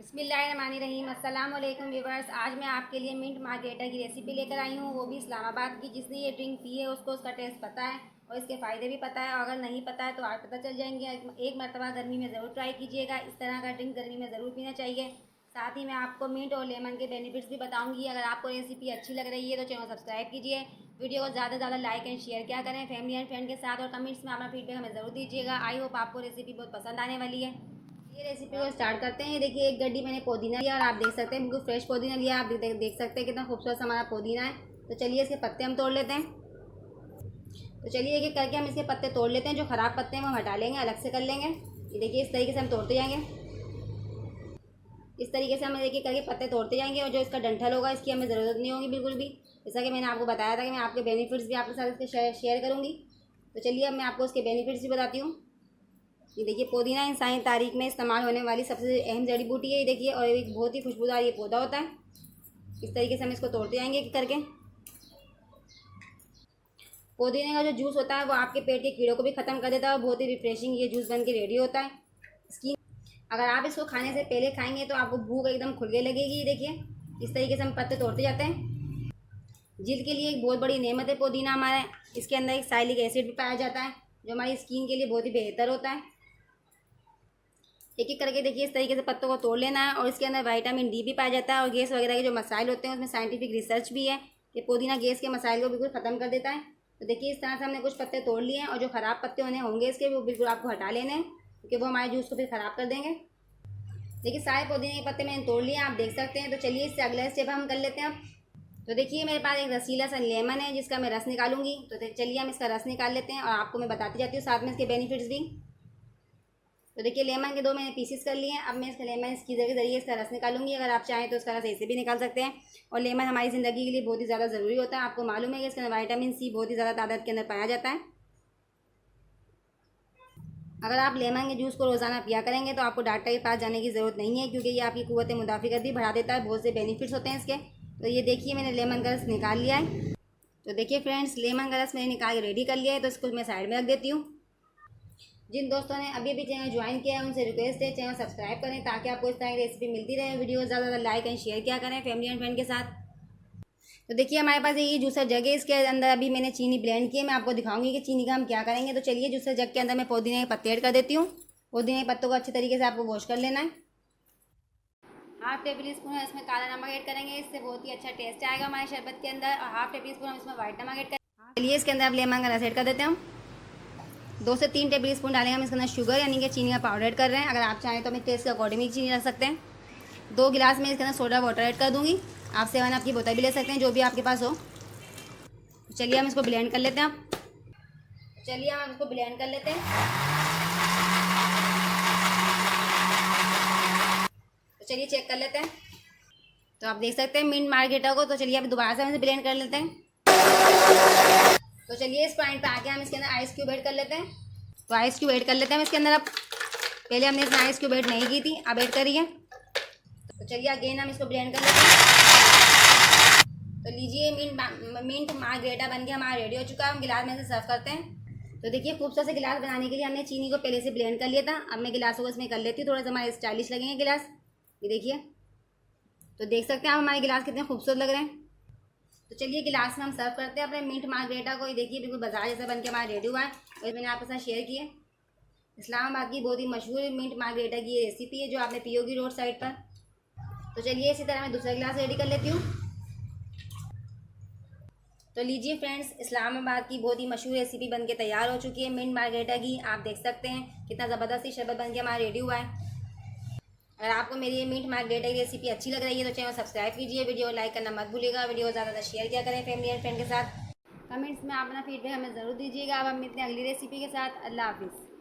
बिस्मिल्लाहिर्रहमानिर्रहीम। अस्सलाम वालेकुम व्यूअर्स। आज मैं आपके लिए मिंट मार्गरेटा की रेसिपी लेकर आई हूँ, वो भी इस्लामाबाद की। जिसने ये ड्रिंक पी है उसको उसका टेस्ट पता है और इसके फ़ायदे भी पता है, और अगर नहीं पता है तो आज पता चल जाएंगे। एक मरतबा गर्मी में ज़रूर ट्राई कीजिएगा। इस तरह का ड्रिंक गर्मी में ज़रूर पीना चाहिए। साथ ही मैं आपको मिंट और लेमन के बेनिफिट्स भी बताऊंगी। अगर आपको रेसिपी अच्छी लग रही है तो चैनल सब्सक्राइब कीजिए, वीडियो को ज़्यादा से ज़्यादा लाइक एंड शेयर क्या करें फैमिली एंड फ्रेंड के साथ, और कमेंट्स में अपना फीडबैक हमें ज़रूर दीजिएगा। आई होप आपको रेसिपी बहुत पसंद आने वाली है। ये रेसिपी को स्टार्ट करते हैं। देखिए, एक गड्डी मैंने पुदीना लिया, और आप देख सकते हैं बिल्कुल फ्रेश पुदीना लिया। आप देख सकते हैं कितना खूबसूरत हमारा पुदीना है। तो चलिए इसके पत्ते हम तोड़ लेते हैं। तो चलिए एक एक करके हम इसके पत्ते तोड़ लेते हैं। जो ख़राब पत्ते हैं वो हम हटा लेंगे, अलग से कर लेंगे। ये देखिए, इस तरीके से हम तोड़ते जाएंगे। इस तरीके से हम एक एक करके पत्ते तोड़ते जाएंगे, और जो इसका डंठल होगा इसकी हमें ज़रूरत नहीं होगी बिल्कुल भी। जैसा कि मैंने आपको बताया था कि मैं आपके बेनिफिट्स भी आपके साथ इसके शेयर करूँगी। तो चलिए अब मैं आपको उसके बेनिफिट्स भी बताती हूँ। ये देखिए, पुदीना इंसानी तारीख में इस्तेमाल होने वाली सबसे अहम जड़ी बूटी है। ये देखिए, और एक बहुत ही खुशबूदार ये पौधा होता है। इस तरीके से हम इसको तोड़ते जाएंगे करके। पुदीने का जो जूस होता है वो आपके पेट के कीड़ों को भी ख़त्म कर देता है, और बहुत ही रिफ्रेशिंग ये जूस बन के रेडी होता है। इसकी अगर आप इसको खाने से पहले खाएंगे तो आपको भूख एकदम खुल के लगेगी। ये देखिए, इस तरीके से हम पत्ते तोड़ते जाते हैं। जिल्द के लिए एक बहुत बड़ी नेमत है पुदीना हमारा। इसके अंदर एक साइलिक एसिड भी पाया जाता है, जो हमारी स्किन के लिए बहुत ही बेहतर होता है। एक एक करके देखिए, इस तरीके से पत्तों को तोड़ लेना है। और इसके अंदर विटामिन डी भी पाया जाता है, और गैस वगैरह के जो मसाइल होते हैं उसमें साइंटिफिक रिसर्च भी है कि पुदीना गैस के मसाइल को बिल्कुल ख़त्म कर देता है। तो देखिए, इस तरह से हमने कुछ पत्ते तोड़ लिए हैं, और जो ख़राब पत्ते होंगे इसके वो बिल्कुल आपको हटा लेने हैं, क्योंकि वो हमारे जूस को फिर ख़राब कर देंगे। देखिए, सारे पुदीने के पत्ते मैंने तोड़ लिए हैं, आप देख सकते हैं। तो चलिए इससे अगला स्टेप हम कर लेते हैं अब। तो देखिए, मेरे पास एक रसीला सा लेमन है जिसका मैं रस निकालूंगी। तो चलिए हम इसका रस निकाल लेते हैं, और आपको मैं बताती जाती हूँ साथ में इसके बेनिफिट्स भी। तो देखिए, लेमन के दो मैंने पीसेस कर लिए हैं। अब मैं इसका लेमन स्क्वीज़र के जरिए इसका रस निकालूंगी। अगर आप चाहें तो इसका रस ऐसे भी निकाल सकते हैं। और लेमन हमारी ज़िंदगी के लिए बहुत ही ज़्यादा ज़रूरी होता है। आपको मालूम है कि इसके अंदर विटामिन सी बहुत ही ज़्यादा तादाद के अंदर पाया जाता है। अगर आप लेमन के जूस को रोज़ाना पिया करेंगे तो आपको डॉक्टर के पास जाने की ज़रूरत नहीं है, क्योंकि ये आपकी क़ुव्वत मुदाफ़िकत भी बढ़ा देता है। बहुत से बेनिफिट्स होते हैं इसके। तो ये देखिए, मैंने लेमन का रस निकाल लिया है। तो देखिए फ्रेंड्स, लेमन का रस मैंने निकाल के रेडी कर लिया है। तो इसको मैं साइड में रख देती हूँ। जिन दोस्तों ने अभी भी चैनल ज्वाइन किया है उनसे रिक्वेस्ट है चैनल सब्सक्राइब करें, ताकि आपको इस तरह की रेसिपी मिलती रहे। वीडियो ज़्यादा ज़्यादा लाइक एंड शेयर क्या करें फैमिली एंड फ्रेंड के साथ। तो देखिए, हमारे पास ये जूसर जग है। इसके अंदर अभी मैंने चीनी ब्लेंड की है। मैं आपको दिखाऊंगी कि चीनी का हम क्या करेंगे। तो चलिए, जूसर जग के अंदर मैं पुदीने के पत्ते ऐड कर देती हूँ। पुदीने के पत्तों को अच्छे तरीके से आपको वॉश कर लेना है। हाफ टेबल स्पून है इसमें काला नमक ऐड करेंगे, इससे बहुत ही अच्छा टेस्ट आएगा हमारे शरबत के अंदर। और हाफ टेबल स्पून हम इसमें वाइट नमक ऐड करेंगे। चलिए, इसके अंदर अब लेमन का रस ऐड कर देते हैं हम। 2 से 3 टेबल स्पून डालेंगे हम इसके अंदर शुगर, यानी कि चीनी का पाउडर ऐड कर रहे हैं। अगर आप चाहें तो अपने टेस्ट के अकॉर्डिंग चीनी रख सकते हैं। 2 गिलास में इसके अंदर सोडा वाटर ऐड कर दूँगी। आप 7 अप की बोतल भी ले सकते हैं, जो भी आपके पास हो। चलिए हम इसको ब्लेंड कर लेते हैं। चलिए हम इसको ब्लेंड कर लेते हैं। तो चलिए चेक कर लेते हैं। तो आप देख सकते हैं मिंट मार्गरेटा को। तो चलिए अब दोबारा से हम इसे ब्लेंड कर लेते हैं। तो चलिए, इस पॉइंट पे आके हम इसके अंदर आइस क्यूब ऐड कर लेते हैं। तो आइस क्यूब ऐड कर लेते हैं हम इसके अंदर। अब पहले हमने इसमें आइस क्यूब ऐड नहीं की थी, अब ऐड करिए। तो चलिए अगेन हम इसको ब्लेंड कर लेते हैं। तो लीजिए, मिंट मार्गरेटा बन के हमारा रेडी हो चुका है। हम गिलास में से सर्व करते हैं। तो देखिए, खूबसूरत से गिलास बनाने के लिए हमने चीनी को पहले से ब्लेंड कर लिया था। अब मैं गिलासों को इसमें कर लेती हूँ, थोड़ा सा हमारे स्टाइलिश लगेंगे गिलास। ये देखिए, तो देख सकते हैं आप हमारे गिलास कितने खूबसूरत लग रहे हैं। तो चलिए गिलास में हम सर्व करते हैं अपने मिंट मार्गरेटा को। ये देखिए, बिल्कुल बाजार जैसा बन के हमारा रेडी हुआ है, और मैंने आपके साथ शेयर किया। इस्लामाबाद की बहुत ही मशहूर मिंट मार्गरेटा की ये रेसिपी है, जो आपने पी होगी रोड साइड पर। तो चलिए, इसी तरह मैं दूसरा गिलास रेडी कर लेती हूँ। तो लीजिए फ्रेंड्स, इस्लामाबाद की बहुत ही मशहूर रेसिपी बन के तैयार हो चुकी है मिंट मार्गरेटा की। आप देख सकते हैं कितना ज़बरदस्त ही शरबत बन के हमारा रेडी हुआ है। अगर आपको मेरी ये मिंट मार्गरेटा की रेसिपी अच्छी लग रही है तो चैनल सब्सक्राइब कीजिए, वीडियो लाइक करना मत भूलिएगा, वीडियो ज़्यादा शेयर किया करें फैमिली एंड फ्रेंड के साथ। कमेंट्स में अपना फीडबैक हमें ज़रूर दीजिएगा। अब हम मिलते हैं अगली रेसिपी के साथ। अल्लाह हाफिज़।